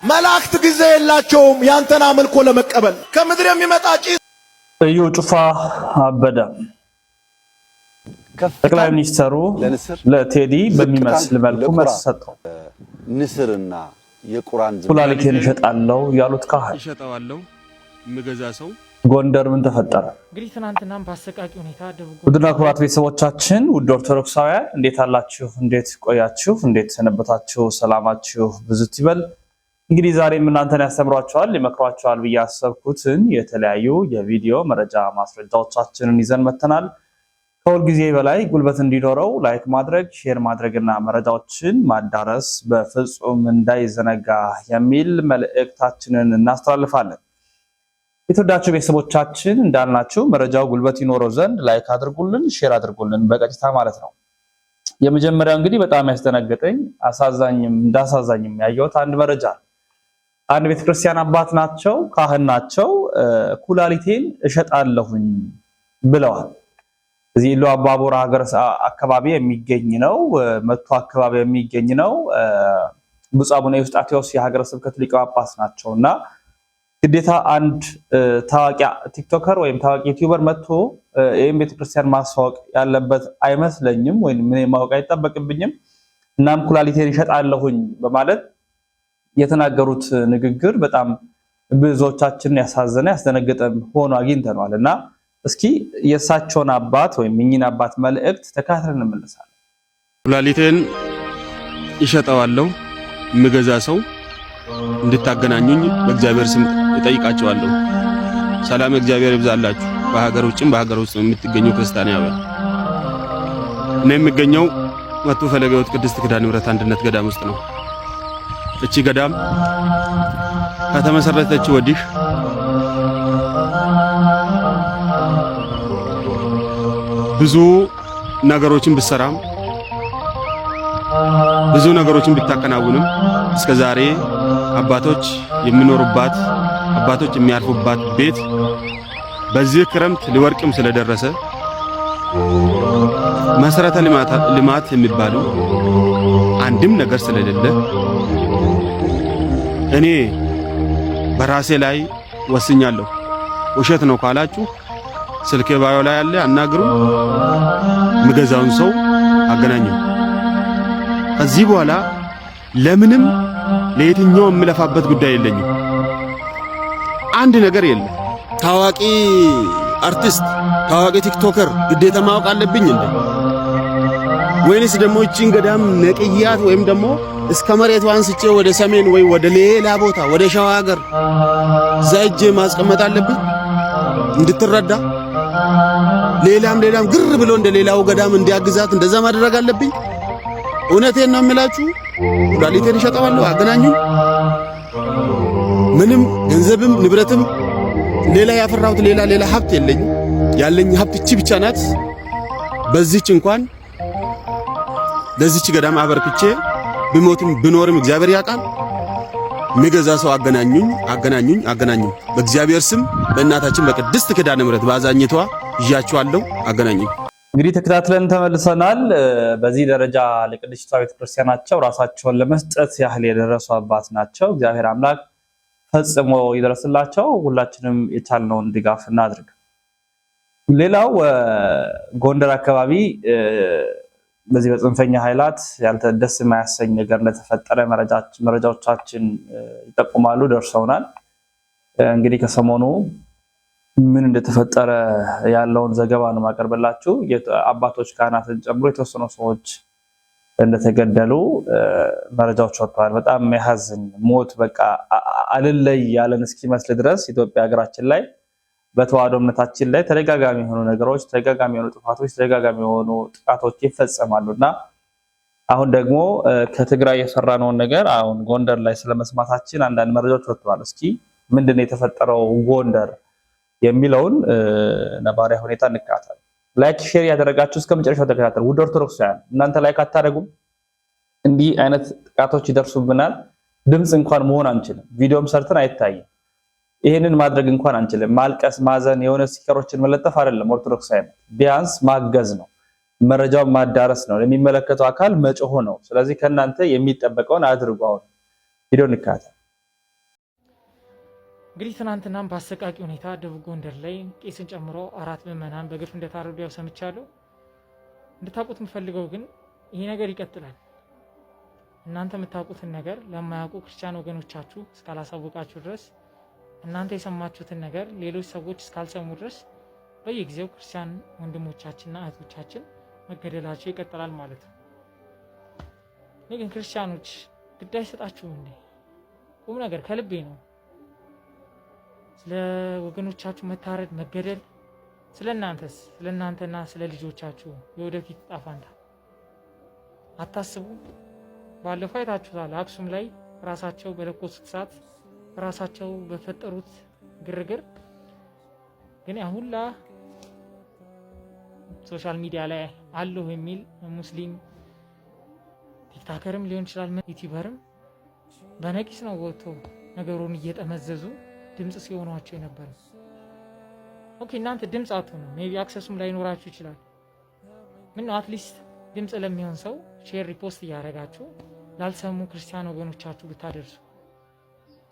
መላእክት ጊዜ የላቸውም ያንተን አምልኮ ለመቀበል። ከምድር የሚመጣ ጭስ እዩ ጩፋ አበደ። ጠቅላይ ሚኒስትሩ ለቴዲ በሚመስል መልኩ መልስ ሰጠው። ንስርና የቁራን ኩላሊቴን እሸጣለሁ ያሉት ካህን እሸጣለሁ ምገዛ ሰው ጎንደር ምን ተፈጠረ? እንግዲህ ትናንትናም በአሰቃቂ ሁኔታ ደቡብ ውድና ኩራት ቤተሰቦቻችን ውድ ኦርቶዶክሳውያን እንዴት አላችሁ? እንዴት ቆያችሁ? እንዴት ሰነበታችሁ? ሰላማችሁ ብዙት ይበል። እንግዲህ ዛሬም እናንተን ያስተምሯችኋል ይመክሯችኋል ብዬ ያሰብኩትን የተለያዩ የቪዲዮ መረጃ ማስረጃዎቻችንን ይዘን መተናል። ከሁል ጊዜ በላይ ጉልበት እንዲኖረው ላይክ ማድረግ፣ ሼር ማድረግና መረጃዎችን ማዳረስ በፍጹም እንዳይዘነጋ የሚል መልእክታችንን እናስተላልፋለን። የተወዳችሁ ቤተሰቦቻችን እንዳልናችሁ መረጃው ጉልበት ይኖረው ዘንድ ላይክ አድርጉልን፣ ሼር አድርጉልን በቀጥታ ማለት ነው። የመጀመሪያው እንግዲህ በጣም ያስደነገጠኝ እንዳሳዛኝም ያየሁት አንድ መረጃ አንድ ቤተክርስቲያን አባት ናቸው፣ ካህን ናቸው። ኩላሊቴን እሸጣለሁኝ ብለዋል። እዚህ ኢሉ አባቦራ ሀገር አካባቢ የሚገኝ ነው፣ መቱ አካባቢ የሚገኝ ነው። ብፁዕ አቡነ ዩስጣቴዎስ የሀገረ ስብከት ሊቀ ጳጳስ ናቸውና ግዴታ አንድ ታዋቂ ቲክቶከር ወይም ታዋቂ ዩቲዩበር መጥቶ ይሄን ቤተክርስቲያን ማስታወቅ ያለበት አይመስለኝም፣ ወይም ምን ማወቅ አይጠበቅብኝም። እናም ኩላሊቴን እሸጣለሁኝ በማለት የተናገሩት ንግግር በጣም ብዙዎቻችንን ያሳዘነ ያስደነገጠም ሆኖ አግኝተናልና እስኪ የእሳቸውን አባት ወይም እኚህን አባት መልእክት ተካትለን እንመለሳለን። ኩላሊቴን እሸጣለሁ ምገዛ ሰው እንድታገናኙኝ በእግዚአብሔር ስም እጠይቃቸዋለሁ። ሰላም እግዚአብሔር ይብዛላችሁ። በሀገር ውጭም በሀገር ውስጥ የምትገኙ ክርስቲያናውያን እኔ የምገኘው መቱ ፈለገ ሕይወት ቅድስት ኪዳነ ምሕረት አንድነት ገዳም ውስጥ ነው። እቺ ገዳም ከተመሰረተች ወዲህ ብዙ ነገሮችን ብትሰራም ብዙ ነገሮችን ብታከናውንም እስከዛሬ አባቶች የሚኖሩባት አባቶች የሚያርፉባት ቤት በዚህ ክረምት ሊወርቅም ስለደረሰ መሰረተ ልማት የሚባሉ አንድም ነገር ስለሌለ እኔ በራሴ ላይ ወስኛለሁ። ውሸት ነው ካላችሁ ስልኬ ባዮ ላይ ያለ አናግሩ፣ ምገዛውን ሰው አገናኙ። ከዚህ በኋላ ለምንም ለየትኛው የምለፋበት ጉዳይ የለኝም። አንድ ነገር የለም። ታዋቂ አርቲስት ታዋቂ ቲክቶከር ግዴታ ማወቅ አለብኝ እንዴ? ወይንስ ደግሞ እቺን ገዳም ነቅያት ወይም ደግሞ እስከ መሬቱ አንስቼ ወደ ሰሜን ወይ ወደ ሌላ ቦታ ወደ ሸዋ ሀገር ዛይጄ ማስቀመጥ አለብኝ እንድትረዳ? ሌላም ግር ብሎ እንደ ሌላው ገዳም እንዲያግዛት እንደዛ ማድረግ አለብኝ? እውነቴን ነው የምላችሁ። ኩላሊቴን እሸጣለሁ አገናኙኝ። ምንም ገንዘብም ንብረትም ሌላ ያፈራሁት ሌላ ሀብት የለኝም። ያለኝ ሀብት እቺ ብቻ ናት። በዚህች እንኳን ለዚህች ገዳም አበርክቼ ብሞትም ብኖርም እግዚአብሔር ያውቃል። ምገዛ ሰው አገናኙኝ። በእግዚአብሔር ስም በእናታችን በቅድስት ኪዳነ ምሕረት ባዛኝቷ ይያችኋለሁ። አገናኙኝ። እንግዲህ ተከታትለን ተመልሰናል። በዚህ ደረጃ ለቅድስቷ ቤተክርስቲያናቸው ራሳቸውን ለመስጠት ያህል የደረሱ አባት ናቸው። እግዚአብሔር አምላክ ፈጽሞ ይደረስላቸው። ሁላችንም የቻልነውን ድጋፍ እናድርግ። ሌላው ጎንደር አካባቢ በዚህ በጽንፈኛ ኃይላት ያልተደስ የማያሰኝ ነገር እንደተፈጠረ መረጃዎቻችን ይጠቁማሉ፣ ደርሰውናል። እንግዲህ ከሰሞኑ ምን እንደተፈጠረ ያለውን ዘገባ ነው ማቀርብላችሁ። አባቶች ካህናትን ጨምሮ የተወሰኑ ሰዎች እንደተገደሉ መረጃዎች ወጥተዋል። በጣም የሚያሳዝን ሞት፣ በቃ አልለይ ያለን እስኪመስል ድረስ ኢትዮጵያ ሀገራችን ላይ በተዋህዶ እምነታችን ላይ ተደጋጋሚ የሆኑ ነገሮች፣ ተደጋጋሚ የሆኑ ጥፋቶች፣ ተደጋጋሚ የሆኑ ጥቃቶች ይፈጸማሉና አሁን ደግሞ ከትግራይ የሰራነውን ነገር አሁን ጎንደር ላይ ስለመስማታችን አንዳንድ መረጃዎች ወጥተዋል። እስኪ ምንድነው የተፈጠረው ጎንደር የሚለውን ነባራዊ ሁኔታ እንካታለን። ላይክ ሼር ያደረጋችሁ እስከ መጨረሻው ተከታተሉ። ውድ ኦርቶዶክሳውያን እናንተ ላይክ አታደርጉም? እንዲህ አይነት ጥቃቶች ይደርሱብናል። ድምጽ እንኳን መሆን አንችልም። ቪዲዮም ሰርተን አይታይም። ይሄንን ማድረግ እንኳን አንችልም። ማልቀስ፣ ማዘን፣ የሆነ ስቲከሮችን መለጠፍ አይደለም። ኦርቶዶክሳውያን ቢያንስ ማገዝ ነው፣ መረጃውን ማዳረስ ነው፣ ለሚመለከተው አካል መጮህ ነው። ስለዚህ ከናንተ የሚጠበቀውን አድርጉ። አሁን ቪዲዮ እንካታ እንግዲህ ትናንትናም በአሰቃቂ ሁኔታ ደቡብ ጎንደር ላይ ቄስን ጨምሮ 4 ምዕመናን በግፍ እንደታረዱ ያው ሰምቻለሁ። እንድታውቁት የምፈልገው ግን ይሄ ነገር ይቀጥላል። እናንተ የምታውቁትን ነገር ለማያውቁ ክርስቲያን ወገኖቻችሁ እስካላሳወቃችሁ ድረስ እናንተ የሰማችሁትን ነገር ሌሎች ሰዎች እስካልሰሙ ድረስ በየጊዜው ክርስቲያን ወንድሞቻችንና እህቶቻችን መገደላቸው ይቀጥላል ማለት ነው። እኔ ግን ክርስቲያኖች ግድ አይሰጣችሁም እንዴ? ቁም ነገር ከልቤ ነው። ስለ ወገኖቻችሁ መታረድ መገደል፣ ስለ እናንተና ስለ ልጆቻችሁ የወደፊት ዕጣ ፈንታ አታስቡ? ባለፈው አይታችሁታል። አክሱም ላይ ራሳቸው በለኮሱት እሳት ራሳቸው በፈጠሩት ግርግር ግን ያ ሁላ ሶሻል ሚዲያ ላይ አለው የሚል ሙስሊም ቲክታከርም ሊሆን ይችላል ዩቲዩበርም በነቂስ ነው ወጥቶ ነገሩን እየጠመዘዙ ድምጽ ሲሆኗቸው የነበረ። ኦኬ እናንተ ድምጽ አትሆኑ፣ ሜቢ አክሰሱም ላይኖራችሁ ይችላል። ምን ነው አትሊስት ድምጽ ለሚሆን ሰው ሼር ሪፖስት እያደረጋችሁ ላልሰሙ ክርስቲያን ወገኖቻችሁ ብታደርሱ።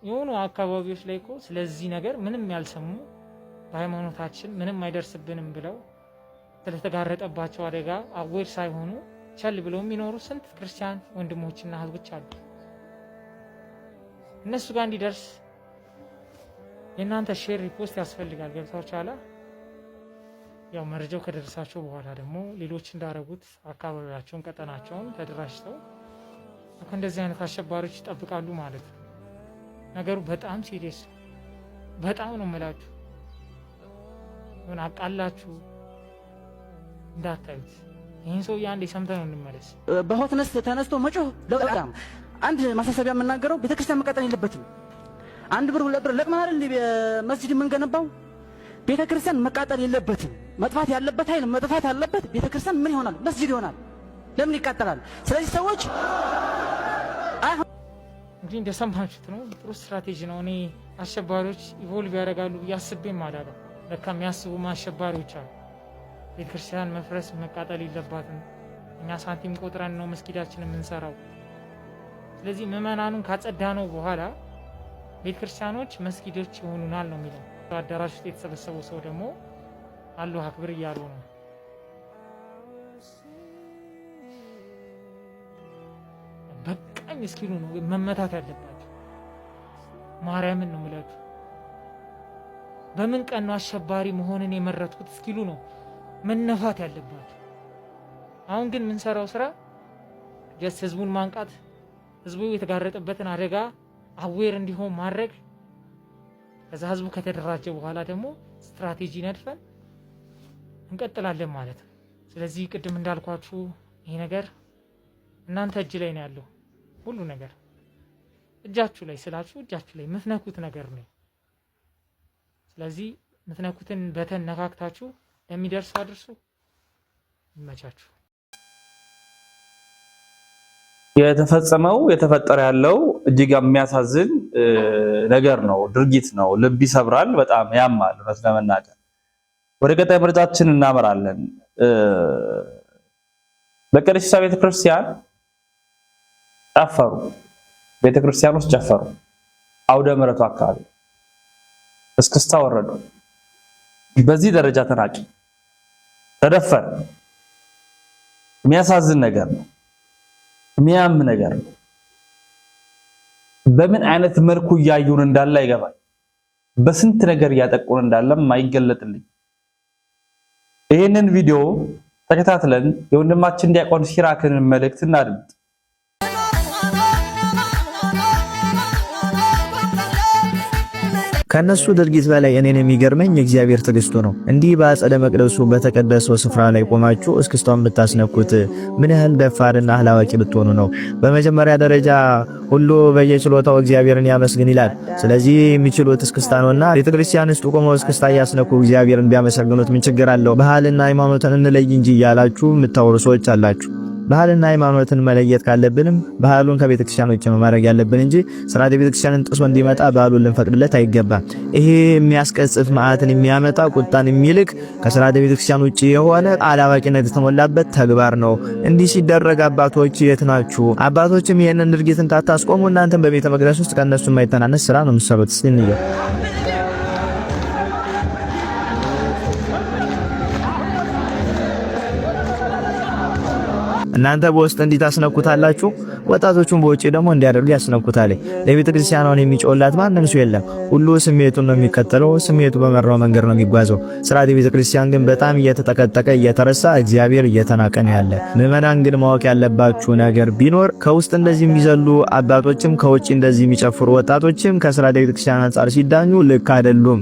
የሆኑ አካባቢዎች ላይ እኮ ስለዚህ ነገር ምንም ያልሰሙ በሃይማኖታችን ምንም አይደርስብንም ብለው ስለተጋረጠባቸው አደጋ አዌር ሳይሆኑ ቸል ብለው የሚኖሩ ስንት ክርስቲያን ወንድሞችና እህቶች አሉ። እነሱ ጋር እንዲደርስ የእናንተ ሼር ሪፖስት ያስፈልጋል። ገብታችኋል? ያው መረጃው ከደረሳቸው በኋላ ደግሞ ሌሎች እንዳረጉት አካባቢያቸውን ቀጠናቸውን ተደራጅተው ከእንደዚህ አይነት አሸባሪዎች ይጠብቃሉ ማለት ነው። ነገሩ በጣም ሲሪየስ በጣም ነው የምላችሁ። ምን አቃላችሁ እንዳታዩት። ይህን ሰውዬ አንዴ ሰምተን ነው እንመለስ። በሆትነስ ተነስቶ መጮህ ለበጣም አንድ ማሳሰቢያ የምናገረው ቤተክርስቲያን መቃጠል የለበትም። 1 ብር 2 ብር ለቅመን አይደል መስጂድ የምንገነባው? ቤተክርስቲያን መቃጠል የለበትም። መጥፋት ያለበት ኃይል መጥፋት ያለበት ቤተክርስቲያን ምን ይሆናል? መስጂድ ይሆናል። ለምን ይቃጠላል? ስለዚህ ሰዎች እንግዲህ እንደሰማችሁት ነው። ጥሩ ስትራቴጂ ነው። እኔ አሸባሪዎች ኢቮልቭ ያደርጋሉ ብዬ አስቤም አላለም። ለካ የሚያስቡ አሸባሪዎች አሉ። ቤተክርስቲያን መፍረስ መቃጠል የለባትም። እኛ ሳንቲም ቆጥረን ነው መስጊዳችን የምንሰራው። ስለዚህ ምዕመናኑን ካጸዳ ነው በኋላ ቤተክርስቲያኖች መስጊዶች ይሆኑናል ነው የሚለው። አዳራሽ ውስጥ የተሰበሰበው ሰው ደግሞ አላሁ አክበር እያሉ ነው። በቃኝ እስኪሉ ነው መመታት ያለባቸው። ማርያምን ነው የምላችሁ። በምን ቀን ነው አሸባሪ መሆንን የመረጥኩት እስኪሉ ነው መነፋት ያለባቸው። አሁን ግን የምንሰራው ስራ ጀስት ህዝቡን ማንቃት፣ ህዝቡ የተጋረጠበትን አደጋ አዌር እንዲሆን ማድረግ። ከዛ ህዝቡ ከተደራጀ በኋላ ደግሞ ስትራቴጂ ነድፈን እንቀጥላለን ማለት ነው። ስለዚህ ቅድም እንዳልኳችሁ ይሄ ነገር እናንተ እጅ ላይ ነው ያለው። ሁሉ ነገር እጃችሁ ላይ ስላችሁ እጃችሁ ላይ የምትነኩት ነገር ነው። ስለዚህ የምትነኩትን በተን ነካክታችሁ ለሚደርሱ አድርሱ። ይመቻችሁ። የተፈጸመው የተፈጠረ ያለው እጅግ የሚያሳዝን ነገር ነው፣ ድርጊት ነው። ልብ ይሰብራል፣ በጣም ያማል። እውነት ለመናገር ወደ ቀጣይ መረጃችን እናመራለን። በቅድስት ቤተክርስቲያን ጨፈሩ፣ ቤተክርስቲያን ውስጥ ጨፈሩ። አውደ ምሕረቱ አካባቢ እስክስታ ወረዱ። በዚህ ደረጃ ተናቂ፣ ተደፈረ። የሚያሳዝን ነገር ነው፣ የሚያም ነገር ነው። በምን አይነት መልኩ እያዩን እንዳለ አይገባል። በስንት ነገር እያጠቁን እንዳለም አይገለጥልኝ። ይህንን ቪዲዮ ተከታትለን የወንድማችን ዲያቆን ሲራክን መልእክት እናድምጥ። ከነሱ ድርጊት በላይ እኔን የሚገርመኝ እግዚአብሔር ትዕግስቱ ነው። እንዲህ በአጸደ መቅደሱ በተቀደሰው ስፍራ ላይ ቆማችሁ እስክስታውን ብታስነኩት ምን ያህል ደፋርና አላዋቂ ብትሆኑ ነው? በመጀመሪያ ደረጃ ሁሉ በየችሎታው እግዚአብሔርን ያመስግን ይላል። ስለዚህ የሚችሉት እስክስታ ነውና ቤተክርስቲያን ውስጥ ቆመው እስክስታ እያስነኩ እግዚአብሔርን ቢያመሰግኑት ምን ችግር አለው? ባህልና ሃይማኖትን እንለይ እንጂ እያላችሁ የምታወሩ ሰዎች አላችሁ። ባህልና ሃይማኖትን መለየት ካለብንም ባህሉን ከቤተክርስቲያን ውጭ ማድረግ ያለብን እንጂ ስርዓተ ቤተክርስቲያንን ጥሶ እንዲመጣ ባህሉን ልንፈቅድለት አይገባም። ይሄ የሚያስቀጽፍ መዓትን የሚያመጣ ቁጣን የሚልክ ከስርዓተ ቤተክርስቲያን ውጭ የሆነ አላዋቂነት የተሞላበት ተግባር ነው። እንዲህ ሲደረግ አባቶች የት ናችሁ? አባቶችም ይሄንን ድርጊትን ታታስቆሙ እናንተም በቤተ መቅደስ ውስጥ ከነሱ የማይተናነስ ስራ ነው የምትሰሩት። ሲንየ እናንተ በውስጥ እንዲታስነኩታላችሁ ወጣቶቹን በውጪ ደግሞ እንዲያደርጉ ያስነኩታል። ለቤተ ክርስቲያኗን የሚጮላት ማንም ሰው የለም። ሁሉ ስሜቱን ነው የሚከተለው፣ ስሜቱ በመራው መንገድ ነው የሚጓዘው። ስርዓተ ቤተ ክርስቲያን ግን በጣም እየተጠቀጠቀ እየተረሳ እግዚአብሔር እየተናቀ ነው ያለ። ምዕመናን ግን ማወቅ ያለባችሁ ነገር ቢኖር ከውስጥ እንደዚህ የሚዘሉ አባቶችም ከውጪ እንደዚህ የሚጨፍሩ ወጣቶችም ከስርዓተ ቤተ ክርስቲያን አንጻር ሲዳኙ ልክ አይደሉም።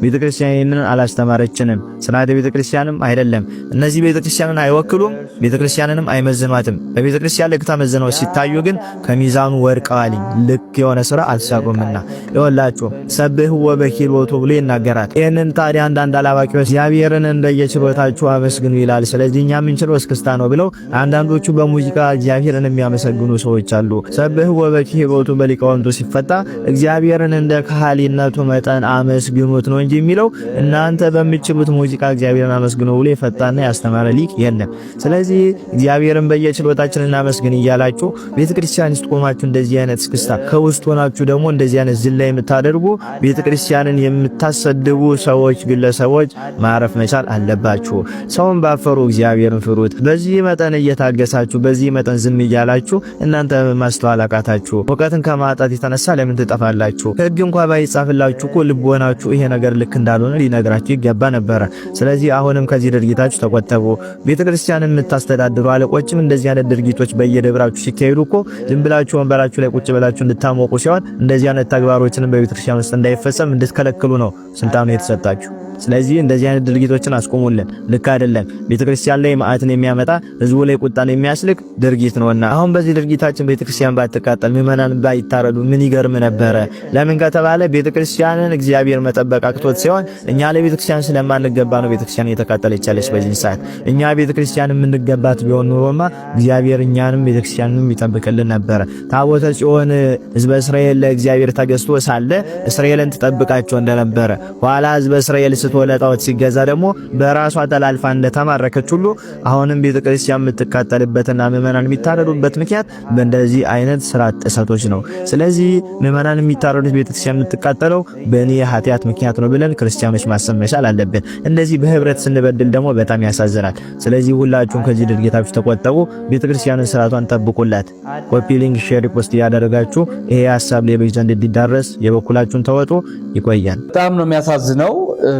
ቤተክርስቲያንን አላስተማረችንም። ስርዓተ ቤተክርስቲያንም አይደለም። እነዚህ ቤተክርስቲያንን አይወክሉም፣ ቤተክርስቲያንንም አይመዝኗትም። በቤተክርስቲያን ልክ ተመዝነው ሲታዩ ግን ከሚዛኑ ወርቀዋል። ልክ የሆነ ስራ አልሳቁምና ይወላችሁ ሰብህ ወበኪሎቱ ብሎ ይናገራል። ይሄንን ታዲያ አንዳንድ አላዋቂዎች እግዚአብሔርን እንደየችሎታችሁ አመስግኑ ይላል። ስለዚህ እኛ የምንችለው እስክስታ ነው ብለው አንዳንዶቹ በሙዚቃ እግዚአብሔርን የሚያመሰግኑ ሰዎች አሉ። ሰብህ ወበኪሎቱ በሊቃውንቱ ሲፈታ እግዚአብሔርን እንደ ካህሊነቱ መጠን አመስግኑት ነው እንጂ የሚለው እናንተ በሚችሉት ሙዚቃ እግዚአብሔርን አመስግኑ ብሎ የፈታና ያስተማረ ሊቅ የለም። ስለዚህ እግዚአብሔርን በየችሎታችን እናመስግን እያላችሁ ቤተክርስቲያን ውስጥ ቆማችሁ እንደዚህ አይነት እስክስታ ከውስጥ ሆናችሁ ደግሞ እንደዚህ አይነት ዝላይ የምታደርጉ ቤተክርስቲያንን የምታሰድቡ ሰዎች፣ ግለሰቦች ማረፍ መቻል አለባችሁ። ሰውን ባፈሩ እግዚአብሔርን ፍሩት። በዚህ መጠን እየታገሳችሁ በዚህ መጠን ዝም እያላችሁ እናንተ ማስተዋል አቃታችሁ። እውቀትን ከማጣት የተነሳ ለምን ትጠፋላችሁ? ሕግ እንኳን ባይጻፍላችሁ እኮ ልቦናችሁ ይሄ ነገር ልክ እንዳልሆነ ሊነግራችሁ ይገባ ነበር። ስለዚህ አሁንም ከዚህ ድርጊታችሁ ተቆጠቡ። ቤተክርስቲያንን የምታስተዳድሩ አለቆችም እንደዚህ አይነት ድርጊቶች በየደብራችሁ ሲካሄዱ እኮ ዝም ብላችሁ ወንበራችሁ ላይ ቁጭ ብላችሁ እንድታሞቁ ሲሆን እንደዚህ አይነት ተግባሮችን በቤተክርስቲያን ውስጥ እንዳይፈጸም እንድትከለክሉ ነው ስልጣኑ የተሰጣችሁ። ስለዚህ እንደዚህ አይነት ድርጊቶችን አስቆሙልን። ልክ አይደለም። ቤተክርስቲያን ላይ መዓትን የሚያመጣ ህዝቡ ላይ ቁጣን የሚያስልክ ድርጊት ነውና አሁን በዚህ ድርጊታችን ቤተክርስቲያን ባትቃጠል ምዕመናን ባይታረዱ ምን ይገርም ነበረ? ለምን ከተባለ ቤተክርስቲያንን እግዚአብሔር መጠበቅ አቅቶት ሲሆን እኛ ለቤተክርስቲያን ስለማንገባ ነው ቤተክርስቲያን እየተቃጠለች ያለች በዚህ ሰዓት። እኛ ቤተክርስቲያን የምንገባት ቢሆን ኖሮማ እግዚአብሔር እኛንም ቤተክርስቲያንንም ይጠብቅልን ነበር። ታቦተ ጽዮን ህዝበ እስራኤል ለእግዚአብሔር ተገዝቶ ሳለ እስራኤልን ተጠብቃቸው እንደነበረ ኋላ ህዝበ እስራኤል ስትወለጣው ሲገዛ ደግሞ በራሷ ተላልፋ እንደተማረከች ሁሉ አሁንም ቤተክርስቲያን የምትቃጠልበትና ምዕመናን የሚታረዱበት ምክንያት በእንደዚህ አይነት ስርዓት ጥሰቶች ነው። ስለዚህ ምዕመናን የሚታረዱት ቤተክርስቲያን የምትቃጠለው በእኔ ኃጢአት ምክንያት ነው ብለን ክርስቲያኖች ማሰብ መቻል አለብን። እንደዚህ በህብረት ስንበድል ደግሞ በጣም ያሳዝናል። ስለዚህ ሁላችሁም ከዚህ ድርጊታችሁ ተቆጠቡ። ቤተክርስቲያንን ስርዓቷን ጠብቁላት። ኮፒ ሊንክ፣ ሼር፣ ፖስት ያደረጋችሁ ይሄ ሐሳብ ለብዙ ዘንድ እንዲዳረስ የበኩላችሁን ተወጡ። ይቆያል። በጣም ነው የሚያሳዝነው።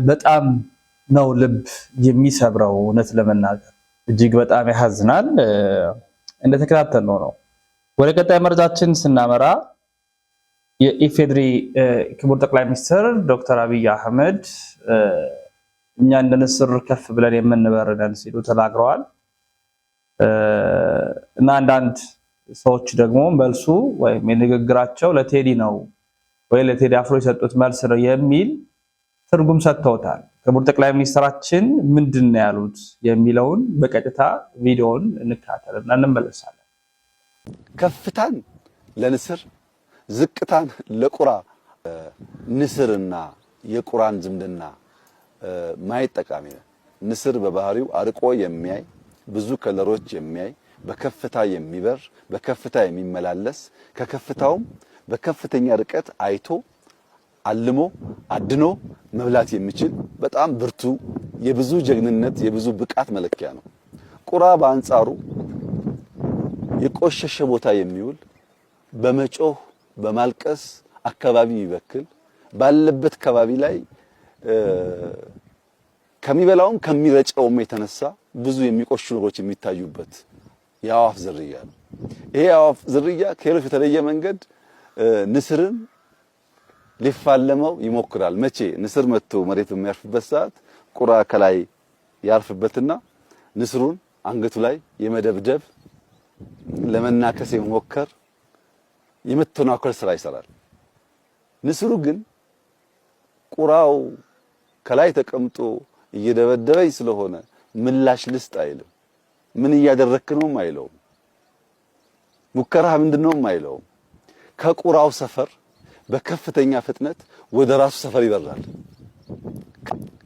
በጣም ነው ልብ የሚሰብረው። እውነት ለመናገር እጅግ በጣም ያሳዝናል። እንደተከታተልነው ነው። ወደ ቀጣይ መረጃችን ስናመራ የኢፌድሪ ክቡር ጠቅላይ ሚኒስትር ዶክተር አብይ አህመድ እኛ እንደ ንስር ከፍ ብለን የምንበር ነን ሲሉ ተናግረዋል እና አንዳንድ ሰዎች ደግሞ መልሱ ወይም የንግግራቸው ለቴዲ ነው ወይ ለቴዲ አፍሮ የሰጡት መልስ ነው የሚል ትርጉም ሰጥተውታል። ክቡር ጠቅላይ ሚኒስትራችን ምንድነው ያሉት የሚለውን በቀጥታ ቪዲዮውን እንከታተልና እንመለሳለን። ከፍታን ለንስር ዝቅታን ለቁራ ንስርና የቁራን ዝምድና ማየት ጠቃሚ ነው። ንስር በባህሪው አርቆ የሚያይ ብዙ ከለሮች የሚያይ በከፍታ የሚበር በከፍታ የሚመላለስ ከከፍታውም በከፍተኛ ርቀት አይቶ አልሞ አድኖ መብላት የሚችል በጣም ብርቱ የብዙ ጀግንነት የብዙ ብቃት መለኪያ ነው። ቁራ በአንጻሩ የቆሸሸ ቦታ የሚውል በመጮህ በማልቀስ አካባቢ ይበክል ባለበት አካባቢ ላይ ከሚበላውም ከሚረጨውም የተነሳ ብዙ የሚቆሹ ነገሮች የሚታዩበት የአዋፍ ዝርያ ነው። ይሄ የአዋፍ ዝርያ ከሌሎች የተለየ መንገድ ንስርን ሊፋለመው ይሞክራል። መቼ ንስር መጥቶ መሬት በሚያርፍበት ሰዓት ቁራ ከላይ ያርፍበትና ንስሩን አንገቱ ላይ የመደብደብ ለመናከስ የመሞከር የመተናኮል ስራ ይሰራል። ንስሩ ግን ቁራው ከላይ ተቀምጦ እየደበደበኝ ስለሆነ ምላሽ ልስጥ አይልም። ምን እያደረክ ነው አይለውም። ሙከራህ ምንድነው አይለውም። ከቁራው ሰፈር በከፍተኛ ፍጥነት ወደ ራሱ ሰፈር ይበራል።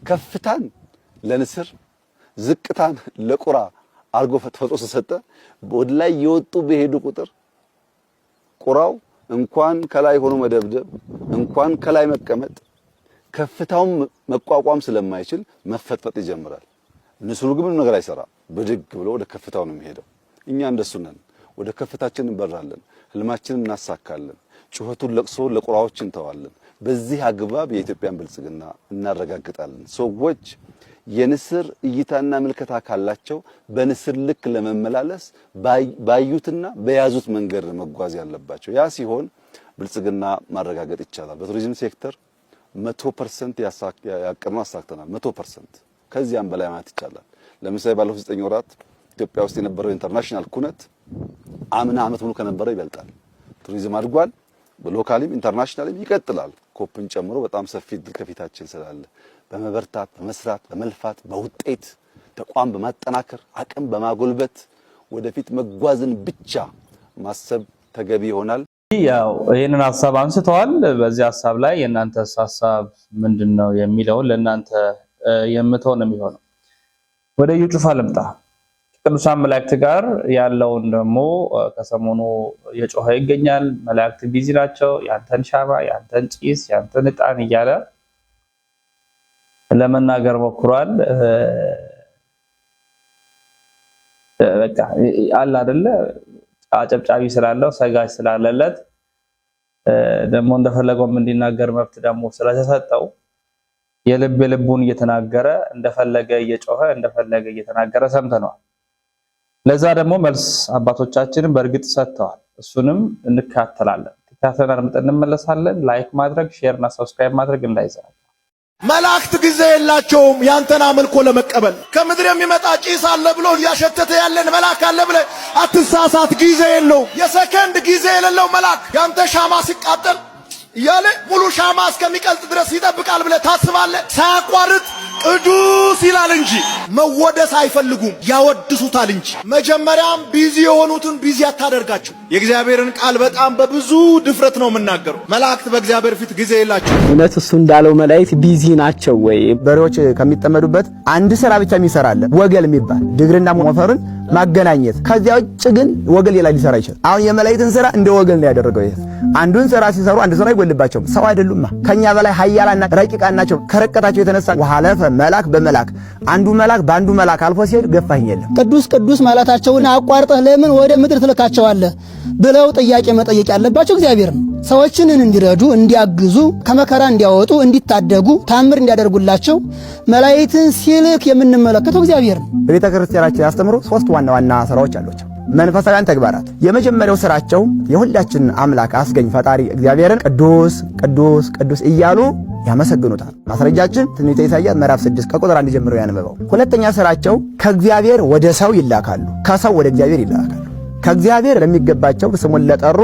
ከፍታን ለንስር ዝቅታን ለቁራ አርጎ ተፈጥሮ ተሰጠ። ወደ ላይ የወጡ በሄዱ ቁጥር ቁራው እንኳን ከላይ ሆኖ መደብደብ እንኳን ከላይ መቀመጥ ከፍታውን መቋቋም ስለማይችል መፈጥፈጥ ይጀምራል። ንስሩ ግን ምንም ነገር አይሰራም። ብድግ ብሎ ወደ ከፍታው ነው የሚሄደው። እኛ እንደሱ ነን። ወደ ከፍታችን እንበራለን፣ ህልማችንን እናሳካለን፣ ጩኸቱን ለቅሶ ለቁራዎች እንተዋለን። በዚህ አግባብ የኢትዮጵያን ብልጽግና እናረጋግጣለን። ሰዎች የንስር እይታና ምልከታ ካላቸው በንስር ልክ ለመመላለስ ባዩትና በያዙት መንገድ መጓዝ ያለባቸው። ያ ሲሆን ብልጽግና ማረጋገጥ ይቻላል። በቱሪዝም ሴክተር 100% ያቀርነው አሳክተናል። 100% ከዚያም በላይ ማለት ይቻላል። ለምሳሌ ባለፉት 9 ወራት ኢትዮጵያ ውስጥ የነበረው ኢንተርናሽናል ኩነት አምና ዓመት ሙሉ ከነበረው ይበልጣል። ቱሪዝም አድጓል። በሎካሊም ኢንተርናሽናልም ይቀጥላል። ኮፕን ጨምሮ በጣም ሰፊ ድል ከፊታችን ስላለ በመበርታት በመስራት በመልፋት በውጤት ተቋም በማጠናከር አቅም በማጎልበት ወደፊት መጓዝን ብቻ ማሰብ ተገቢ ይሆናል። ያው ይሄንን ሐሳብ አንስተዋል። በዚህ ሐሳብ ላይ የእናንተስ ሐሳብ ምንድነው የሚለውን ለእናንተ የምተው ነው የሚሆነው። ወደ እዩ ጩፋ ልምጣ። ቅዱሳን መላእክት ጋር ያለውን ደግሞ ከሰሞኑ የጮኸ ይገኛል። መላእክት ቢዚ ናቸው። ያንተን ሻማ፣ ያንተን ጭስ፣ ያንተን ዕጣን እያለ ለመናገር ሞክሯል። በቃ አለ አይደለ አጨብጫቢ ስላለው ሰጋጅ ስላለለት ደግሞ እንደፈለገው እንዲናገር መብት ደግሞ ስለተሰጠው የልቡን እየተናገረ እንደፈለገ እየጮኸ እንደፈለገ እየተናገረ ሰምተነዋል። ለዛ ደግሞ መልስ አባቶቻችንን በእርግጥ ሰጥተዋል። እሱንም እንከታተላለን። ተከታተለን እንመለሳለን። ላይክ ማድረግ፣ ሼር እና ሰብስክራይብ ማድረግ እንዳይዘነጋ። መላእክት ጊዜ የላቸውም ያንተን አምልኮ ለመቀበል። ከምድር የሚመጣ ጭስ አለ ብሎ ያሸተተ ያለን መልአክ አለ ብለ አትሳሳት። ጊዜ የለውም። የሰከንድ ጊዜ የሌለው መልአክ ያንተ ሻማ ሲቃጠል እያለ ሙሉ ሻማ እስከሚቀልጥ ድረስ ይጠብቃል ብለ ታስባለህ? ሳያቋርጥ ቅዱስ ይላል እንጂ መወደስ አይፈልጉም፣ ያወድሱታል እንጂ። መጀመሪያም ቢዚ የሆኑትን ቢዚ አታደርጋቸው። የእግዚአብሔርን ቃል በጣም በብዙ ድፍረት ነው የምናገረው። መላእክት በእግዚአብሔር ፊት ጊዜ የላቸው። እውነት እሱ እንዳለው መላእክት ቢዚ ናቸው ወይ? በሬዎች ከሚጠመዱበት አንድ ስራ ብቻ የሚሰራለ ወገል የሚባል ድግርና ሞፈርን ማገናኘት። ከዚያ ውጭ ግን ወገል ሌላ ሊሰራ ይችላል። አሁን የመላእክትን ስራ እንደ ወገል ነው ያደረገው። ይሄ አንዱን ስራ ሲሰሩ አንድ ስራ ይጎልባቸው። ሰው አይደሉማ፣ ከኛ በላይ ኃያላና ረቂቃን ናቸው። ከረቀታቸው የተነሳ ወሐለፈ መልአክ በመልአክ አንዱ መልአክ በአንዱ መልአክ አልፎ ሲሄድ ገፋኝ የለም። ቅዱስ ቅዱስ ማለታቸውን አቋርጠህ ለምን ወደ ምድር ትልካቸዋለህ ብለው ጥያቄ መጠየቅ ያለባቸው እግዚአብሔር ነው። ሰዎችን እንዲረዱ፣ እንዲያግዙ፣ ከመከራ እንዲያወጡ፣ እንዲታደጉ፣ ታምር እንዲያደርጉላቸው መላእክትን ሲልክ የምንመለከተው እግዚአብሔር ነው። በቤተ ክርስቲያናችን ያስተምሩ 3 ዋና ዋና ስራዎች አሏቸው። መንፈሳዊያን ተግባራት። የመጀመሪያው ስራቸው የሁላችን አምላክ አስገኝ ፈጣሪ እግዚአብሔርን ቅዱስ ቅዱስ ቅዱስ እያሉ ያመሰግኑታል። ማስረጃችን ትንቢተ ኢሳይያስ ምዕራፍ 6 ከቁጥር 1 ጀምሮ ያነበበው። ሁለተኛ ስራቸው ከእግዚአብሔር ወደ ሰው ይላካሉ፣ ከሰው ወደ እግዚአብሔር ይላካሉ። ከእግዚአብሔር ለሚገባቸው ስሙን ለጠሩ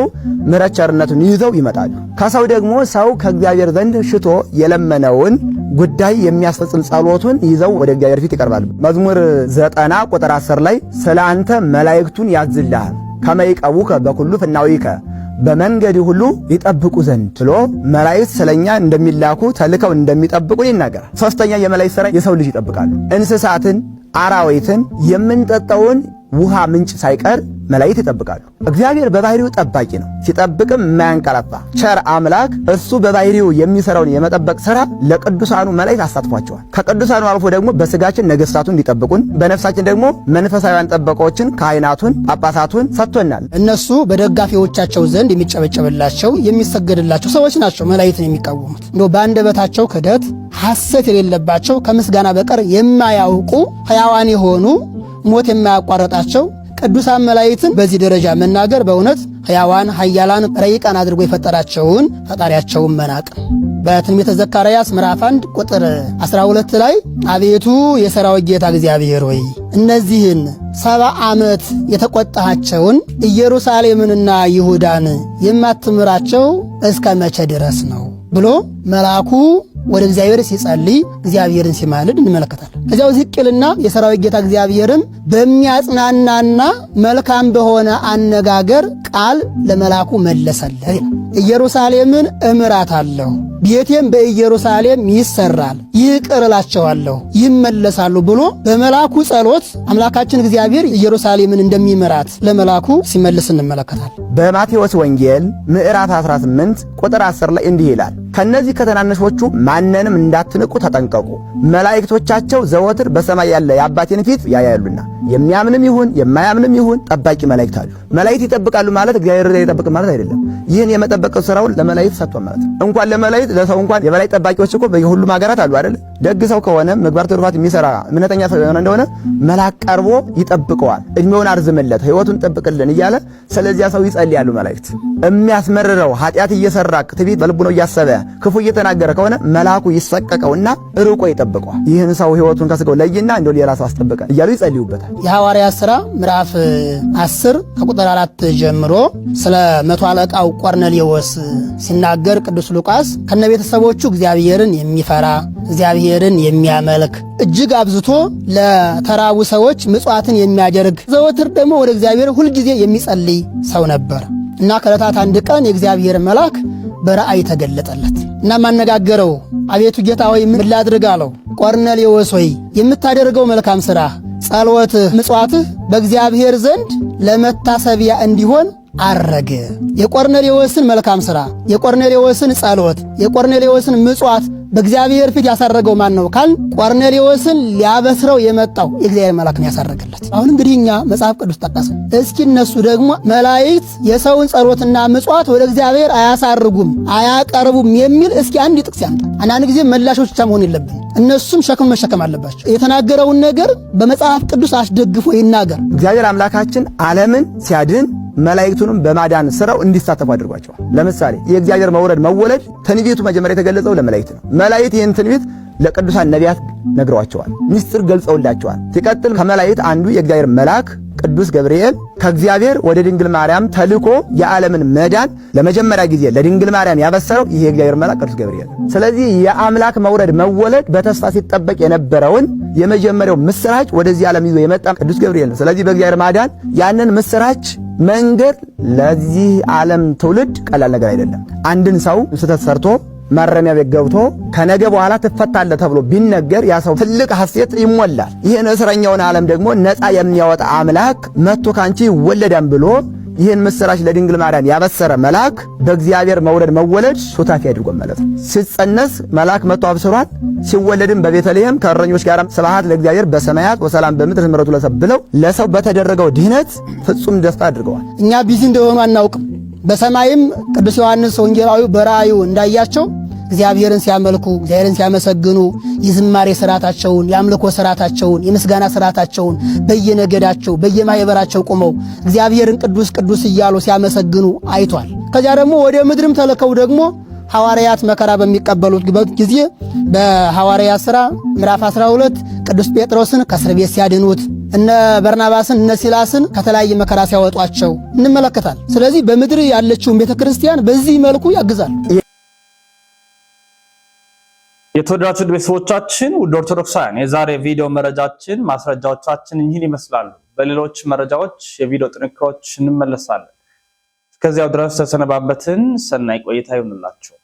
ምሕረት ቸርነቱን ይዘው ይመጣሉ። ከሰው ደግሞ ሰው ከእግዚአብሔር ዘንድ ሽቶ የለመነውን ጉዳይ የሚያስፈጽም ጸሎቱን ይዘው ወደ እግዚአብሔር ፊት ይቀርባሉ። መዝሙር 90 ቁጥር 10 ላይ ስለ አንተ መላእክቱን ያዝልሃል ከመይቀቡከ በኩሉ ፍናዊከ በመንገድ ሁሉ ይጠብቁ ዘንድ ብሎ መላእክት ስለኛ እንደሚላኩ ተልከው እንደሚጠብቁ ይናገራል። ሶስተኛ የመላእክት ሥራ የሰው ልጅ ይጠብቃሉ። እንስሳትን፣ አራዊትን፣ የምንጠጣውን ውሃ ምንጭ ሳይቀር መላእክት ይጠብቃሉ። እግዚአብሔር በባህሪው ጠባቂ ነው። ሲጠብቅም የማያንቀላፋ ቸር አምላክ እሱ በባህሪው የሚሰራውን የመጠበቅ ሥራ ለቅዱሳኑ መላእክት አሳትፏቸዋል። ከቅዱሳኑ አልፎ ደግሞ በስጋችን ነገሥታቱን እንዲጠብቁን፣ በነፍሳችን ደግሞ መንፈሳዊያን ጠበቆችን ካህናቱን፣ ጳጳሳቱን ሰጥቶናል። እነሱ በደጋፊዎቻቸው ዘንድ የሚጨበጨብላቸው የሚሰገድላቸው ሰዎች ናቸው መላእክትን የሚቃወሙት። እንደው በአንደበታቸው ክደት ሐሰት የሌለባቸው ከምስጋና በቀር የማያውቁ ሕያዋን የሆኑ ሞት የማያቋረጣቸው ቅዱሳን መላእክትን በዚህ ደረጃ መናገር በእውነት ሕያዋን ኃያላን ረቂቃን አድርጎ የፈጠራቸውን ፈጣሪያቸውን መናቅ። በትንቢተ ዘካርያስ ምዕራፍ 1 ቁጥር 12 ላይ አቤቱ የሠራዊት ጌታ እግዚአብሔር ሆይ እነዚህን 70 ዓመት የተቆጣሃቸውን ኢየሩሳሌምንና ይሁዳን የማትምራቸው እስከ መቼ ድረስ ነው ብሎ መልአኩ ወደ እግዚአብሔር ሲጸልይ እግዚአብሔርን ሲማልድ እንመለከታለን። ከዚያው ዝቅ ይልና የሰራዊት ጌታ እግዚአብሔርም በሚያጽናናና መልካም በሆነ አነጋገር ቃል ለመልአኩ መለሰለት ይላል። ኢየሩሳሌምን እምራታለሁ፣ ቤቴም በኢየሩሳሌም ይሰራል፣ ይቅር እላቸዋለሁ፣ ይመለሳሉ ብሎ በመልአኩ ጸሎት አምላካችን እግዚአብሔር ኢየሩሳሌምን እንደሚመራት ለመልአኩ ሲመልስ እንመለከታለን። በማቴዎስ ወንጌል ምዕራፍ 18 ቁጥር 10 ላይ እንዲህ ይላል፣ ከነዚህ ከተናነሾቹ ማንንም እንዳትንቁ ተጠንቀቁ፣ መላእክቶቻቸው ዘወትር በሰማይ ያለ የአባቴን ፊት ያያሉና። የሚያምንም ይሁን የማያምንም ይሁን ጠባቂ መላእክት አሉ። መላእክት ይጠብቃሉ ማለት እግዚአብሔር ይጠብቅ ማለት አይደለም። ይህን የመጠበቅ ስራውን ለመላእክት ሰጥቷል ማለት ነው። እንኳን ለመላእክት ለሰው እንኳን የመላእክት ጠባቂዎች እኮ በሁሉም ሀገራት አሉ አይደል? ደግ ሰው ከሆነ ምግባር ትሩፋት የሚሰራ እምነተኛ ሰው እንደሆነ መልአክ ቀርቦ ይጠብቀዋል። እድሜውን አርዝምለት፣ ህይወቱን ጠብቅልን እያለ ስለዚያ ሰው ይጸልያሉ መላእክት። የሚያስመርረው ኃጢአት እየሰራ ትዕቢት በልቡ ነው እያሰበ ክፉ እየተናገረ ከሆነ መልአኩ ይሰቀቀውና ርቆ ይጠብቀዋል። ይህን ሰው ህይወቱን ከስጋው ለይና እንደው ሌላ ሰው አስጠብቀን እያሉ ይጸልዩበታል። የሐዋርያት ሥራ ምዕራፍ 10 ከቁጥር 4 ጀምሮ ስለ መቶ አለቃው ቆርኔሌዎስ ሲናገር ቅዱስ ሉቃስ ከነቤተሰቦቹ እግዚአብሔርን የሚፈራ እግዚአብሔርን የሚያመልክ እጅግ አብዝቶ ለተራቡ ሰዎች ምጽዋትን የሚያደርግ ዘወትር ደግሞ ወደ እግዚአብሔር ሁልጊዜ የሚጸልይ ሰው ነበር እና ከዕለታት አንድ ቀን የእግዚአብሔር መልአክ በራእይ ተገለጠለት እና ማነጋገረው። አቤቱ ጌታ ሆይ ምን ላድርግ አለው። ቆርኔሌዎስ ሆይ የምታደርገው መልካም ሥራ፣ ጸሎትህ፣ ምጽዋትህ በእግዚአብሔር ዘንድ ለመታሰቢያ እንዲሆን አረገ። የቆርኔሌዎስን መልካም ሥራ፣ የቆርኔሌዎስን ጸሎት፣ የቆርኔሌዎስን ምጽዋት በእግዚአብሔር ፊት ያሳረገው ማን ነው ካል ቆርኔሌዎስን ሊያበስረው የመጣው የእግዚአብሔር መልአክ ነው ያሳረገለት። አሁን እንግዲህ እኛ መጽሐፍ ቅዱስ ጠቀሰ። እስኪ እነሱ ደግሞ መላእክት የሰውን ጸሎትና ምጽዋት ወደ እግዚአብሔር አያሳርጉም አያቀርቡም የሚል እስኪ አንድ ጥቅስ ያምጣ። አንዳንድ ጊዜ መላሾች ብቻ መሆን የለብን፣ እነሱም ሸክም መሸከም አለባቸው። የተናገረውን ነገር በመጽሐፍ ቅዱስ አስደግፎ ይናገር። እግዚአብሔር አምላካችን ዓለምን ሲያድን መላእክቱንም በማዳን ስራው እንዲሳተፉ አድርጓቸዋል። ለምሳሌ የእግዚአብሔር መውረድ መወለድ ትንቢቱ መጀመሪያ የተገለጸው ለመላእክት ነው። መላእክት ይህን ትንቢት ለቅዱሳን ነቢያት ነግረዋቸዋል፣ ምስጢር ገልጸውላቸዋል። ሲቀጥል ከመላእክት አንዱ የእግዚአብሔር መልአክ ቅዱስ ገብርኤል ከእግዚአብሔር ወደ ድንግል ማርያም ተልኮ የዓለምን መዳን ለመጀመሪያ ጊዜ ለድንግል ማርያም ያበሰረው ይሄ የእግዚአብሔር መልአክ ቅዱስ ገብርኤል። ስለዚህ የአምላክ መውረድ መወለድ በተስፋ ሲጠበቅ የነበረውን የመጀመሪያው ምስራች ወደዚህ ዓለም ይዞ የመጣ ቅዱስ ገብርኤል ነው። ስለዚህ በእግዚአብሔር ማዳን ያንን ምስራች መንገድ ለዚህ ዓለም ትውልድ ቀላል ነገር አይደለም። አንድን ሰው ስህተት ሰርቶ ማረሚያ ቤት ገብቶ ከነገ በኋላ ትፈታለህ ተብሎ ቢነገር ያ ሰው ትልቅ ሐሴት ይሞላል። ይህን እስረኛውን ዓለም ደግሞ ነፃ የሚያወጣ አምላክ መጥቶ ካንቺ ይወለዳል ብሎ ይህን ምስራች ለድንግል ማርያም ያበሰረ መልአክ በእግዚአብሔር መውረድ መወለድ ሱታፊ አድርጎ ማለት ነው። ሲጸነስ መልአክ መጥቶ አብስሯል። ሲወለድም በቤተልሔም ከእረኞች ጋር ስብሐት ለእግዚአብሔር በሰማያት ወሰላም በምድር ምሕረቱ ለሰብእ ብለው ለሰው በተደረገው ድህነት ፍጹም ደስታ አድርገዋል። እኛ ቢዚ እንደሆኑ አናውቅም። በሰማይም ቅዱስ ዮሐንስ ወንጌላዊ በራእዩ እንዳያቸው እግዚአብሔርን ሲያመልኩ እግዚአብሔርን ሲያመሰግኑ የዝማሬ ሥርዓታቸውን የአምልኮ ሥርዓታቸውን የምስጋና ሥርዓታቸውን በየነገዳቸው በየማህበራቸው ቆመው እግዚአብሔርን ቅዱስ ቅዱስ እያሉ ሲያመሰግኑ አይቷል። ከዚያ ደግሞ ወደ ምድርም ተልከው ደግሞ ሐዋርያት መከራ በሚቀበሉት ጊዜ በሐዋርያት ሥራ ምዕራፍ 12 ቅዱስ ጴጥሮስን ከእስር ቤት ሲያድኑት እነ በርናባስን እነ ሲላስን ከተለያየ መከራ ሲያወጧቸው እንመለከታል። ስለዚህ በምድር ያለችውን ቤተክርስቲያን በዚህ መልኩ ያግዛል። የተወደዳችሁ ቤተሰቦቻችን ውድ ኦርቶዶክሳውያን የዛሬ ቪዲዮ መረጃችን ማስረጃዎቻችን ይህን ይመስላሉ። በሌሎች መረጃዎች የቪዲዮ ጥንክሮች እንመለሳለን። እስከዚያው ድረስ ተሰነባበትን። ሰናይ ቆይታ ይሁንላችሁ።